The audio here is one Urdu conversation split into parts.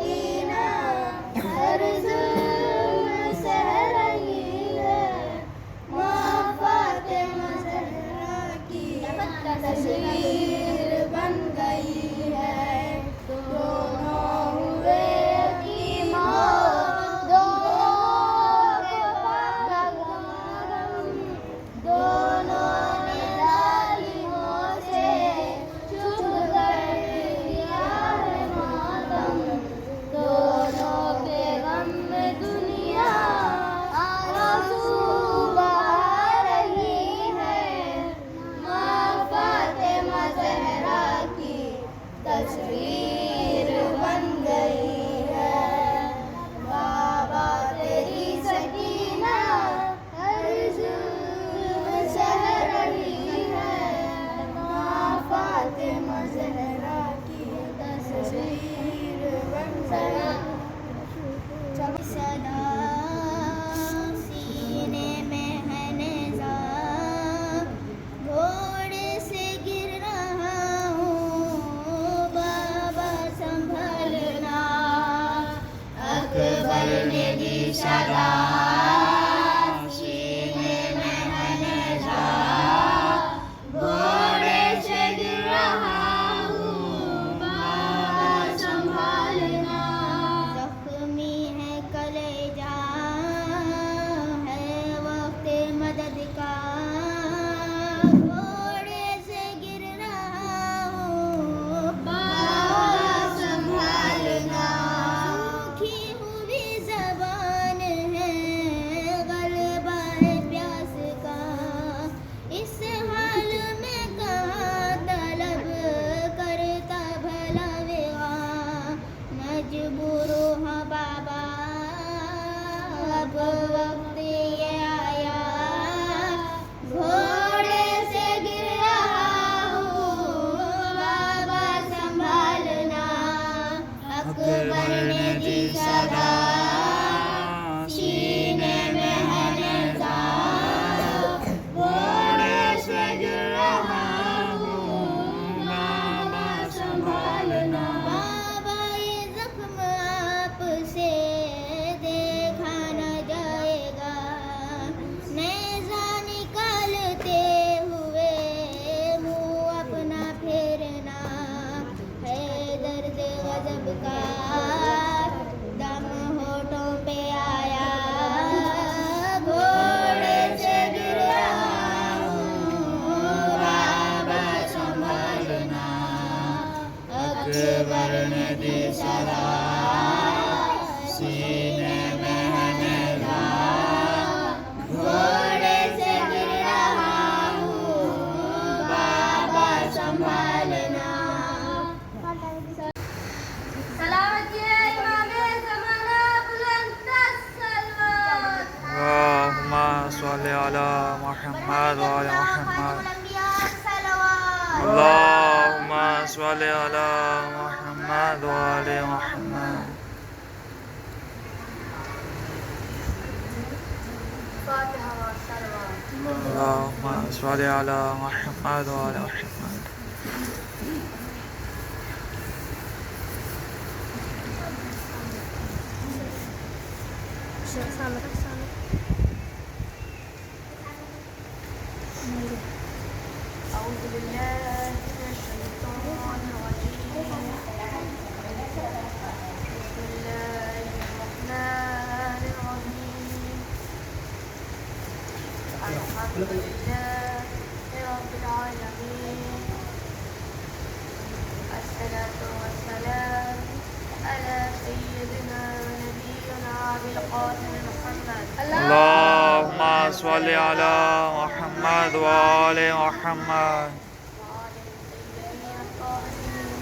سکینہ ہر ظلم سہ رہی ہے، ماں فاطمہ زہرا کی تصویر بن گئی ہے، دونوں ہوئے یتیم دونوں نے ظالموں سے چھپ کر دیا ہے ماتم، دونوں کے غم میں دنیا آنسو بہا رہی ہے، ماں فاطمہ زہرا کی تصویر بن گئی ہے، بابا تیری سکینہ ہر ظلم سہ رہی ہے، ماں فاطمہ زہرا کی تصویر بن گئی ہے، صدا سینے میں ہے نیزہ، گھوڑے سے گر رہا ہوں، بابا سنبھلنا، اکبر نے دی صدا سینے میں ہے نیزہ، گھوڑے سے گر رہا ہوں، بابا سنبھلنا، زخمی ہے کلیجہ ہے وقت مدد کا، گھوڑے سے گر رہا ہوں، بابا سنبھلنا، سوکھی ہوئی زبان ہے غلبہ ہے پیاس کا، اس حال میں کہاں طلب کرتا بھلا وغا، مجبور ہوں بابا اب وقت یہ آیا، گھوڑے سے گر رہا ہوں، بابا سنبھلنا، اکبر نے دی صدا سینے میں ہے نیزہ، گھوڑے سے گر رہا ہوں، بابا سنبھلنا، بابا یہ زخم آپ سے دیکھا نہ جائے گا، نیزہ نکالتے ہوئے منہ اپنا پھیرنا، ہے درد غضب کا دم ہونٹوں پہ آیا، گھوڑے سے گر رہا ہوں، بابا سنبھلنا، اکبر نے دی صدا سینے میں ہے نیزہ، گھوڑے سے گر رہا ہوں، بابا سنبھلنا، سلامت ہے امام زمانہ بلند الصلوات، اللهم صل على محمد وعلى محمد، صلوات، اللهم صل على محمد وعلى محمد، فاتحہ و صلوات، اللهم صل على محمد وعلى محمد. أعوذ بالله من الشيطان الرجيم، بسم الله الرحمن الرحيم، الحمد لله رب العالمين، الصلاة والسلام على سيدنا ونبينا أبي القاسم محمد، اللهم صل على محمد وعلى محمد. وعلى الطيبين الطاهرين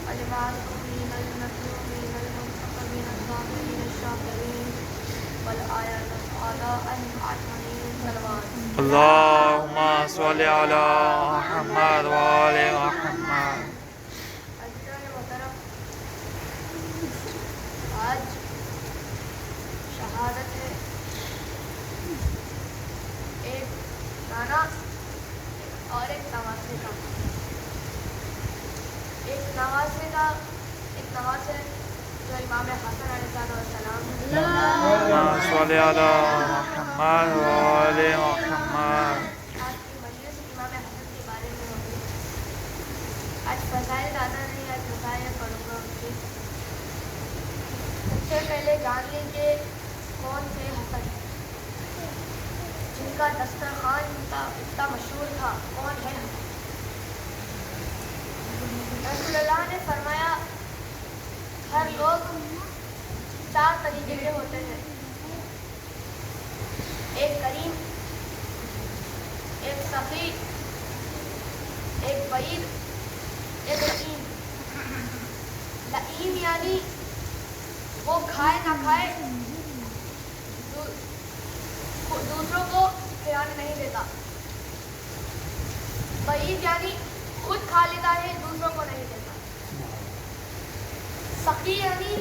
والمعصومين المظلومين المنتقمين الصابرين الشاكرين والآيات الصلاة المعصومين صلوات. اللهم صل على محمد وعلى محمد. عزیزان محترم، آج شہادت ہے، ایک گانا اور ایک نواسے کا، ایک نواسے جو امام حسن علیہ السلام اللهم صل على محمد وآل محمد. آج کی مجلس امام حسن کے بارے میں ہوگی. آج فضائل زیادہ نہیں, آج فضائل پڑھوں گا ان کے. سب سے پہلے جان لیجیے کون تھے حسن, جن کا دسترخوان اتنا مشہور تھا. کون ہے حسن؟ رسول اللہ نے فرمایا ہر لوگ 4 طریقے کے ہوتے ہیں. ایک کریم, ایک سخی, ایک بعید, ایک لئیم. لئیم یعنی وہ کھائے نہ کھائے دوسروں کو کھلانے نہیں دیتا. بعید یعنی خود کھا لیتا ہے, دوسروں کو نہیں دیتا. سخی یعنی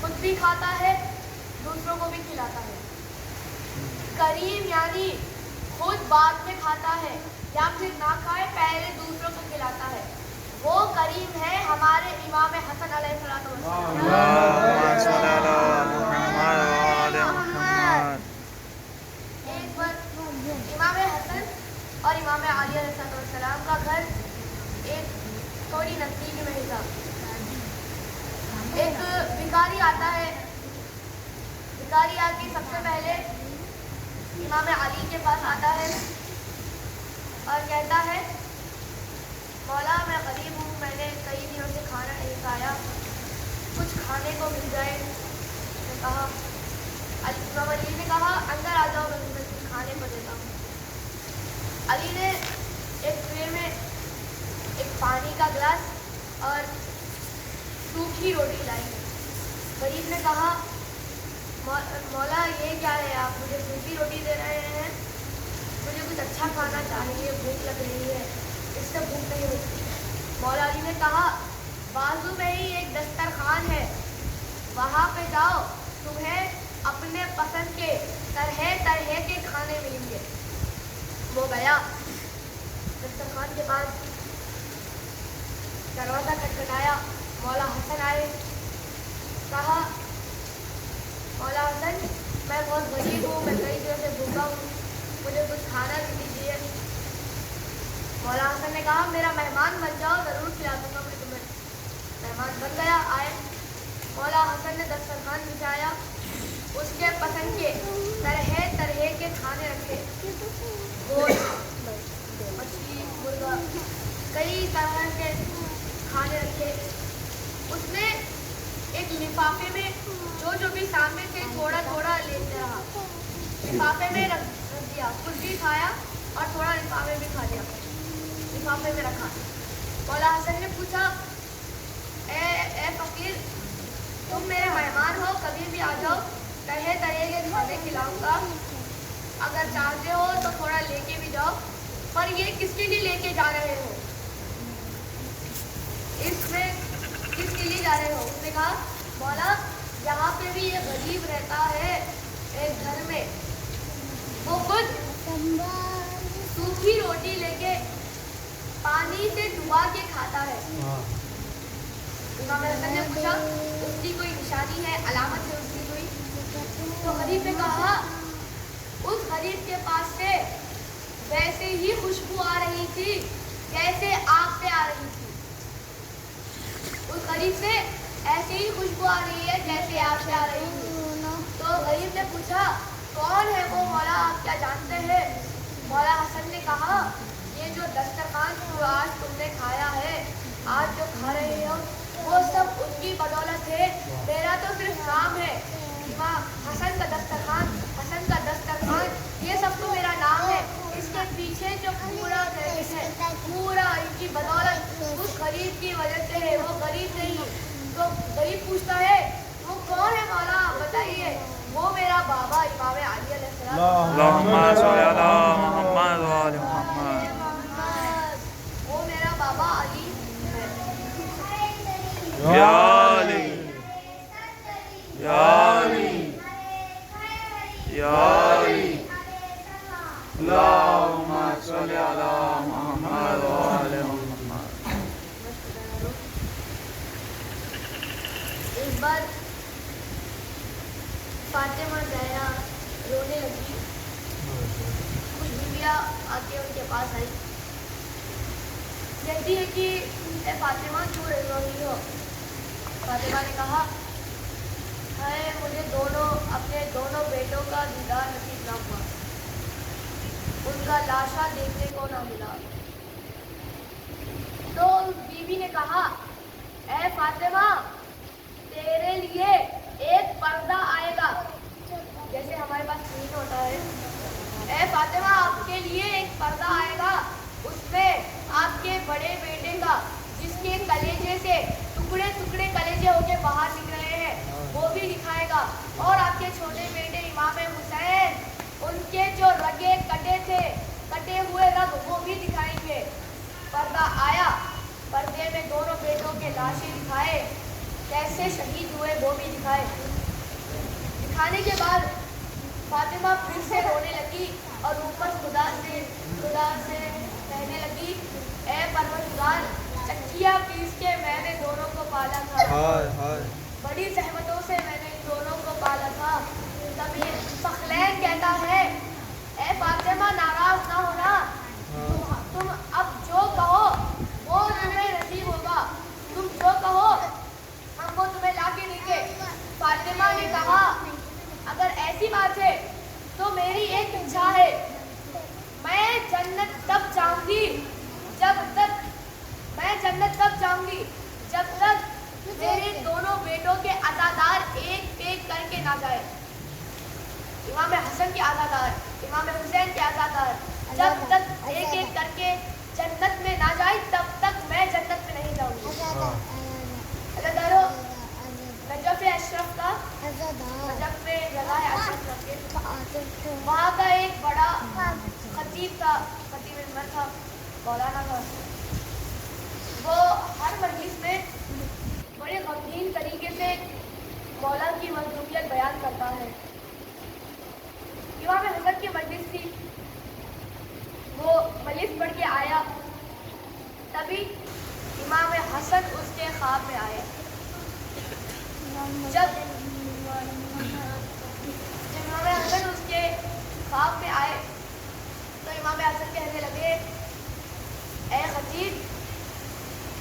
خود بھی کھاتا ہے, دوسروں کو بھی کھلاتا ہے. کریم یعنی خود بعد میں کھاتا ہے یا پھر نہ کھائے پہلے دوسروں کو کھلاتا ہے. وہ کریم ہے ہمارے امام حسن علیہ السلام. اللهم صل على محمد وآل محمد. ایک بار امام حسن اور امام علی علیہ السلام کا گھر ایک تھوڑی نزدیک میں ہی تھا. ایک بھکاری آتا ہے. بھکاری آ کے سب سے پہلے امام علی کے پاس آتا ہے اور کہتا ہے مولا میں غریب ہوں, میں نے کئی دنوں سے کھانا نہیں کھایا, کچھ کھانے کو مل جائے. امام علی نے کہا اندر آ جاؤ, میں تمہیں کچھ کھانے کو دیتا ہوں. علی نے ایک ٹرے میں ایک پانی کا گلاس اور سوکھی روٹی لائی. غریب نے کہا مولا یہ کیا ہے, آپ مجھے سوکھی روٹی دے رہے ہیں, مجھے کچھ اچھا کھانا چاہیے, بھوک لگ رہی ہے, اس سے بھوک نہیں ہوتی. مولا علی نے کہا بازو میں ہی ایک دسترخوان ہے, وہاں پہ جاؤ, تمہیں اپنے پسند کے طرح طرح کے کھانے ملیں گے. وہ گیا. دسترخوان کے بعد دروازہ کھٹکھٹایا. مولا حسن آئے. کہا مولا حسن میں بہت غریب ہوں, میں کئی دنوں سے بھوکا ہوں, مجھے کچھ کھانا بھی دیجیے. مولا حسن نے کہا میرا مہمان بن جاؤ, ضرور کھلا دوں گا میں تمہیں. مہمان بن گیا. آئے. مولا حسن نے دسترخوان بچھایا, اس کے پسند کے طرح طرح کے کھانے رکھے. گوشت, مچھلی, مرغا, کئی طرح کے کھانے رکھے. اس نے ایک لفافے میں جو بھی سامنے سے تھوڑا تھوڑا لیتے رہا, لفافے میں رکھ دیا. کچھ بھی کھایا اور تھوڑا لفافے میں کھا لیا, لفافے میں رکھا. مولا حسن نے پوچھا اے فقیر, تم میرے مہمان ہو, کبھی بھی آ جاؤ, طرح طرح کے کھانے کھلاؤں گا. اگر چاہتے ہو تو تھوڑا لے کے بھی جاؤ, پر یہ کس کے لیے لے کے جا رہے ہو, اس میں کس کے لیے جا رہے ہو؟ اس نے کہا مولا یہاں پہ بھی یہ غریب رہتا ہے ایک گھر میں, وہ خود سوکھی روٹی لے کے پانی سے ڈبا کے کھاتا ہے. امام حسن نے پوچھا اس کی کوئی نشانی ہے, علامت ہے اس کی کوئی؟ تو غریب نے کہا اس غریب کے پاس سے ویسے ہی خوشبو آ رہی تھی جیسے آگ سے آ رہی تھی. اس غریب سے ایسے ہی خوشبو آ رہی ہے جیسے آگ سے آ رہی تھی. تو غریب نے پوچھا کون ہے وہ مولا, آپ کیا جانتے ہیں؟ مولا حسن نے کہا یہ جو دسترخوان آج تم نے کھایا ہے, آج جو کھا رہے ہو, وہ سب ان کی بدولت ہے. میرا تو صرف نام ہے, امام حسن کا دسترخوان, حسن کا دسترخوان, یہ سب تو میرا نام ہے. اس کے پیچھے جو پورا کریڈٹ ہے, پورا ان کی بدولت اس غریب کی وجہ سے ہے. وہ غریب نہیں. تو غریب پوچھتا ہے وہ کون ہے مولا, بتائیے. وہ میرا بابا امام علی علیہ السلام. اللهم صل على محمد وآل محمد. وہ میرا بابا علی ہے. یا علی یا علی یا علی. اللهم صل على محمد وآل محمد. ایک بار فاطمہ زہرا رونے لگی. کچھ بیویاں آ کے ان کے پاس آئی, کہتی ہے کہ اے فاطمہ کیوں روئی ہو؟ فاطمہ نے کہا ہے مجھے اپنے دونوں بیٹوں کا دیدار نصیب نہ ہوا, ان کا لاشا دیکھنے کو نہ ملا. تو بیوی نے کہا اے فاطمہ تیرے لیے ایک پردہ آئے گا, جیسے ہمارے پاس اسکرین ہوتا ہے. اے فاطمہ آپ کے لیے ایک پردہ آئے گا, اس میں آپ کے بڑے بیٹے کا جس کے کلیجے سے ٹکڑے ٹکڑے کلیجے ہو کے باہر نکل رہے ہیں وہ بھی دکھائے گا, اور آپ کے چھوٹے بیٹے امام حسین ان کے جو رگے کٹے تھے, کٹے ہوئے رگ وہ بھی دکھائیں گے. پردہ آیا, پردے میں دونوں بیٹوں کے لاشیں دکھائے, کیسے شہید ہوئے وہ بھی دکھائے. دکھانے کے بعد فاطمہ پھر سے رونے لگی اور اوپر خدا سے کہنے لگی اے پروردگار چکیا پیس کے میں نے دونوں کو پالا تھا, بڑی زحمتوں سے میں نے ان دونوں کو پالا تھا. تبھی ثقلین کہتا ہے اے فاطمہ ناراض نہ ہونا, تم اب جو کہو وہ تمہیں نصیب ہوگا, تم جو کہو ہم وہ تمہیں لا کے دیں گے. فاطمہ نے کہا اگر ایسی بات ہے تو میری ایک اچھا ہے, میں جنت تب جاؤں گی جب تک میرے دونوں بیٹوں کے عزادار ایک ایک کر کے نہ جائے. امام حسن کے عزادار, امام حسین کے عزادار جب تک ایک ایک کر کے جنت میں نہ جائے تب تک میں جنت میں نہیں جاؤں گی. عزادارو نجف اشرف کا, نجف میں جگہ ہے اشرف کے, وہاں کا ایک بڑا خطیب تھا, خطیب منبر تھا, مولانا تھا. وہ ہر مجلس میں بڑے غمگین طریقے سے مولا کی مظلومیت بیان کرتا ہے. امام حسن کی مجلس تھی, وہ مجلس پڑھ کے آیا, تبھی امام حسن اس کے خواب میں آئے. جب امام حسن اس کے خواب میں آئے تو امام حسن کہنے لگے اے خطیب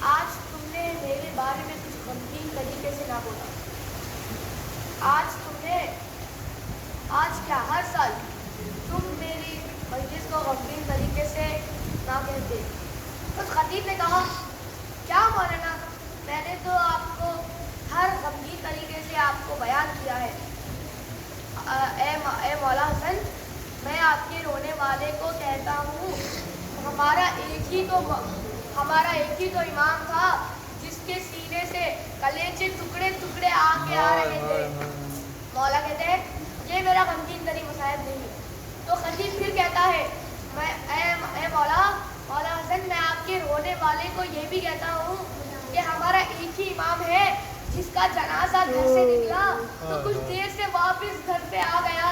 آج تم نے میرے بارے میں کچھ غمگین طریقے سے نہ بولا. آج کیا ہر سال تم میری مجلس کو غمگین طریقے سے نہ کہتے. اس خطیب نے کہا کیا مولانا, میں نے تو آپ کو ہر غمگین طریقے سے آپ کو بیان کیا ہے. اے مولا حسن میں آپ کے رونے والے کو کہتا ہوں ہمارا ایک ہی تو امام تھا جس کے سینے سے کلیجے ٹکڑے ٹکڑے آ رہے تھے. مولا کہتے ہیں یہ میرا غمگین ترین مصائب نہیں. تو خطیب پھر کہتا ہے اے مولا حسن میں آپ کے رونے والے کو یہ بھی کہتا ہوں کہ ہمارا ایک ہی امام ہے جس کا جنازہ گھر سے نکلا تو کچھ دیر سے واپس گھر پہ آ گیا.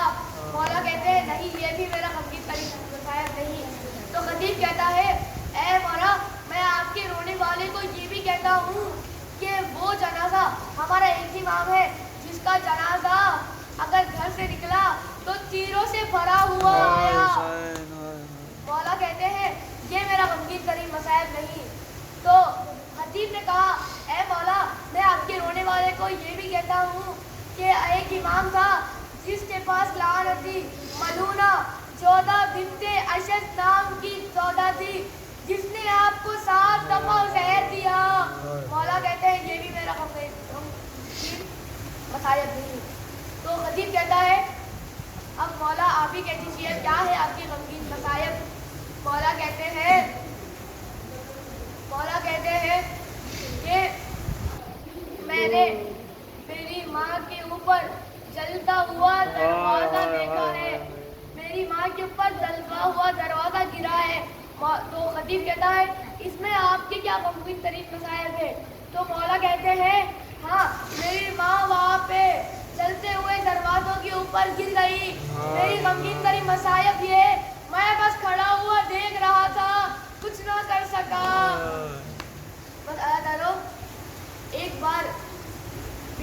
مولا کہتے ہیں نہیں یہ بھی میرا غمگین ترین مصائب نہیں. تو خطیب کہتا ہے اے مولا میں آپ کے رونے والے کو یہ بھی کہتا ہوں کہ وہ جنازہ ہمارا ایک ہی امام ہے جس کا جنازہ اگر گھر سے نکلا تو تیروں سے بھرا ہوا آیا. مولا کہتے ہیں یہ میرا غمگین ترین مصائب نہیں. تو خطیب نے کہا اے مولا میں آپ کے رونے والے کو یہ بھی کہتا ہوں کہ ایک امام تھا جس کے پاس لعنتی ملونہ جودہ بنت اشد نام کی سودا تھی جس نے آپ کو 7 دفعہ زہر دیا. مولا کہتے ہیں یہ بھی میرا غمگین مصائب نہیں. تو خطیب کہتا ہے اب مولا آپ ہی کہہ دیجیے کیا ہے آپ کی غمگین مصائب. مولا کہتے ہیں کہ میں نے میری ماں کے اوپر جلتا ہوا دروازہ دیکھا ہے, میری ماں کے اوپر جلتا ہوا دروازہ گرا ہے. تو خطیب کہتا ہے اس میں آپ کے کیا غمگین ترین مصائب ہے. تو مولا کہتے ہیں ہاں میری ماں وہاں پہ چلتے ہوئے دروازوں کے اوپر گر گئی. میری غمگین ترین مصائب یہ میں بس کھڑا ہوا دیکھ رہا تھا, کچھ نہ کر سکا. بس ایک بار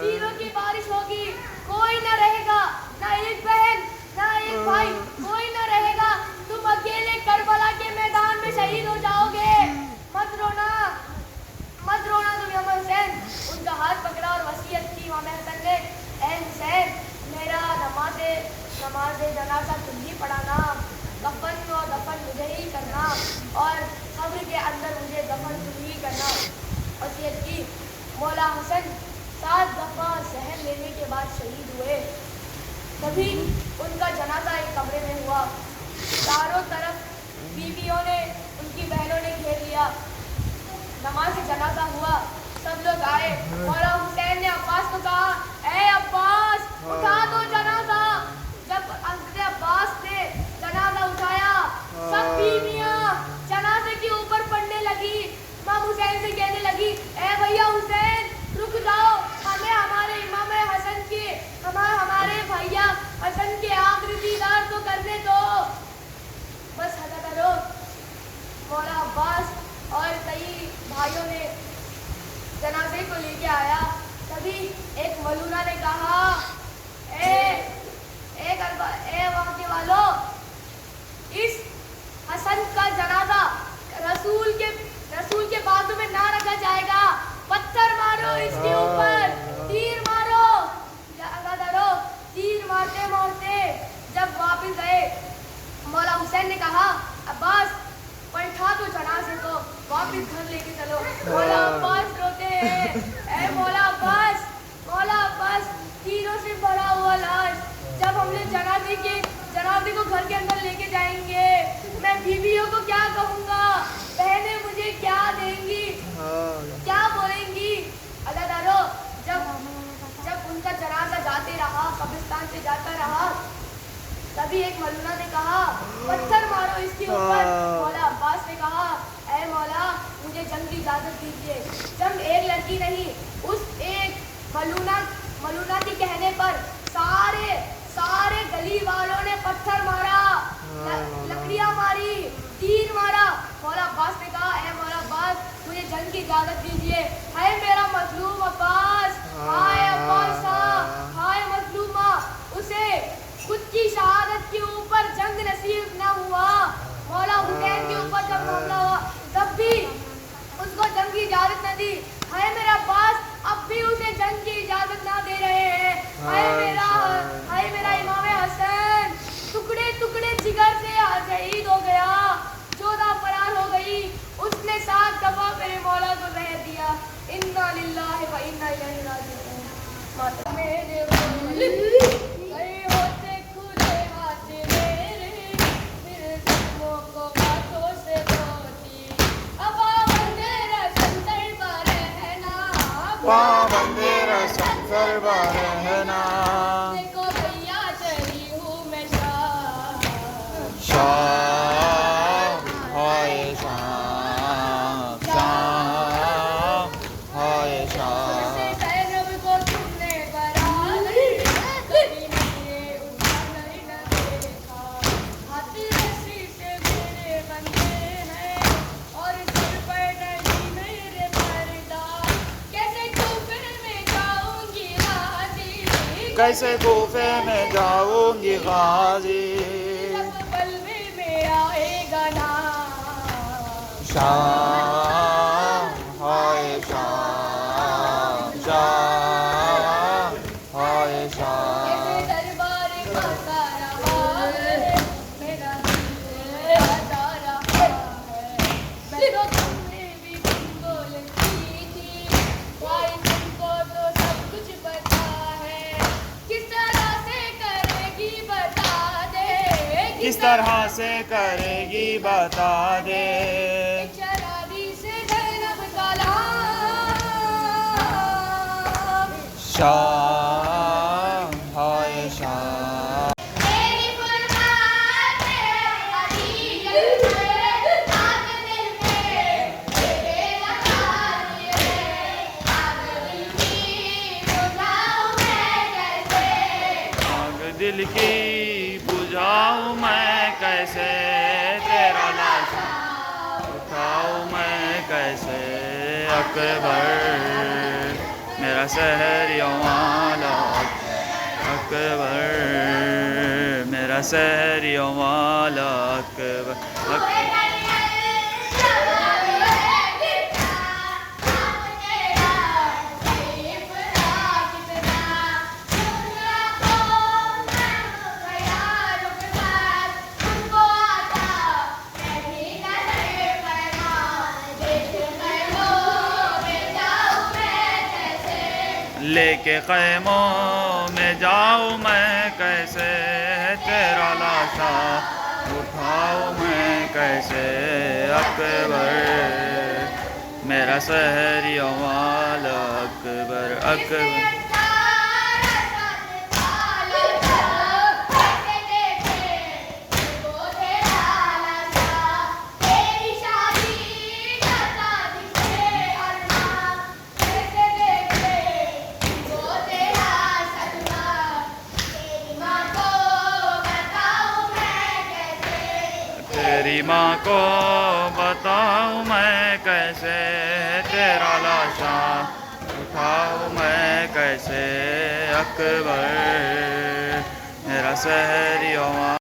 تیروں کی بارش ہوگی، کوئی نہ رہے گا، نہ ایک بہن نہ ایک بھائی، کوئی نہ رہے گا، تم اکیلے کربلا کے میدان میں شہید ہو جاؤ گے، مت رونا تم امام حسین۔ ان کا ہاتھ پکڑا اور وصیت کی امام حسن نے، اے حسین میرا نماز جنازہ تم ہی پڑھانا، کفن و دفن مجھے ہی کرنا، اور قبر کے اندر مجھے دفن تم ہی کرنا، وصیت کی۔ مولا حسن 7 دفعہ زہر لینے کے بعد شہید ہوئے۔ تبھی ان کا جنازہ ایک کمرے میں ہوا، چاروں طرف بیویوں نے، ان کی بہنوں نے گھیر لیا، نماز جنازہ ہوا، سب لوگ آئے، مولا حسین نے عباس کو کہا، اے عباس اٹھا دو جنازہ۔ جب حضرت عباس نے جنازہ اٹھایا، سب بیویاں جنازے کے اوپر پڑنے لگی، امام حسین سے کہنے لگی، اے بھیا حسین رک جاؤ، ہمیں ہمارے امام حسن کے، ہمارے بھیا حسن کے آخری دیدار تو کرنے دو۔ بس حضرت مولا عباس اور کئی بھائیوں نے جنازے کو لے کے آیا، تبھی ایک مولونا نے کہا، اے وہاں کے والو، اس حسن کا جنازہ رسول کے بازو میں نہ رکھا جائے گا، پتھر مارو اس کے اوپر، تیر مارو۔ تیر مارتے مارتے جب واپس گئے، مولا حسین نے کہا، عباس پلٹا دو جنازے کو، واپس گھر لے کے چلو۔ مولا عباس روتے ہیں، اے مولا عباس تیروں سے بھرا ہوا لاش، جب ہم نے جنازے کو گھر کے اندر لے کے جائیں گے، میں بیویوں کو کیا کہوں گا، بہنیں مجھے کیا دیں گی، کیا بولیں گی۔ اللہ دارو، جب ان کا جنازہ جاتے رہا، قبرستان سے جاتا رہا، تبھی ایک مولونا نے کہا، پتھر مارو اس کے اوپر۔ مولا عباس نے کہا، اے مولا مجھے جنگ کی اجازت دیجیے۔ جنگ ایک لڑکی نہیں، اس ایک مولونا کے کہنے پر سارے گلی والوں نے پتھر مارا، لکڑیاں ماری، تیر مارا۔ مولا عباس نے کہا، اے مولا عباس مجھے جنگ کی اجازت دیجیے۔ ہائے میرا مظلوم عباس، ہائے عباسہ، ہائے مظلومہ، اسے خود کی شہادت کے اوپر جنگ نصیب نہ ہوا، مولا حسین کے اوپر جب حملہ ہوا تب بھی اس کو جنگ کی اجازت نہ دی۔ ہائے میرا عباس اب بھی اسے جنگ کی اجازت نہ دے رہے ہیں۔ ہائے میرا امام حسن ٹکڑے ٹکڑے جگر سے شہید ہو گیا، 14 فرار ہو گئی، اس نے 7 دفعہ میرے مولا کو زہر دیا۔ انا للہ و انا الیہ راجعون۔ میرے گئے ہوتے کھلے ہاتھ میرے، پھر زخموں کو ہاتھوں سے دھوتی، پابندِ رسم دربار رہنا، پابندِ رسم دربار رہنا، دیکھو بھیا چلی ہوں میں شاہ، شاہ ہائے شاہ، شاہ ہائے شاہ۔ زینب کو تم نے برادر، کبھی میرے اوپر نہ دیکھا، ہاتھ رسی سے میرے بندے ہیں، اور سر پر نہیں میرے پردہ، کیسے کوفے میں جاؤں گی غازی، کیسے کوفے میں جاؤں گی غازی، جب بلوے میں آئے گا نام، شاہ ہائے شاہ، شاہ ہائے شاہ۔ کیسے دربار کا سارا حال ہے، میرا دل آتا رہا ہے، میں تو تم نے بھی بولتی تھی، بھائی تم کو تو سب کچھ پتا ہے، کس طرح سے کرے گی بتا دے، کس طرح سے کرے گی بتا دے، شرابی سے زینب کا لام، شاہ ہائے شاہ۔ میری فرمات علی گڑھ آگ دل میں، تیرے نواز آگ دل کی بجھاؤں میں کیسے، آگ دل کی بجھاؤں میں کیسے، تیرا لاشا اٹھاؤں میں کیسے، اکبر میرا شہری والا اکبر، میرا شہری والا اکبر، لے کے خیموں میں جاؤں میں کیسے، تیرا لاشا اٹھاؤں میں کیسے اکبر، میرا شہری والا اکبر اکبر، تیری ماں کو بتاؤں میں کیسے، تیرا لاشا اٹھاؤں میں کیسے اکبر، میرا شہری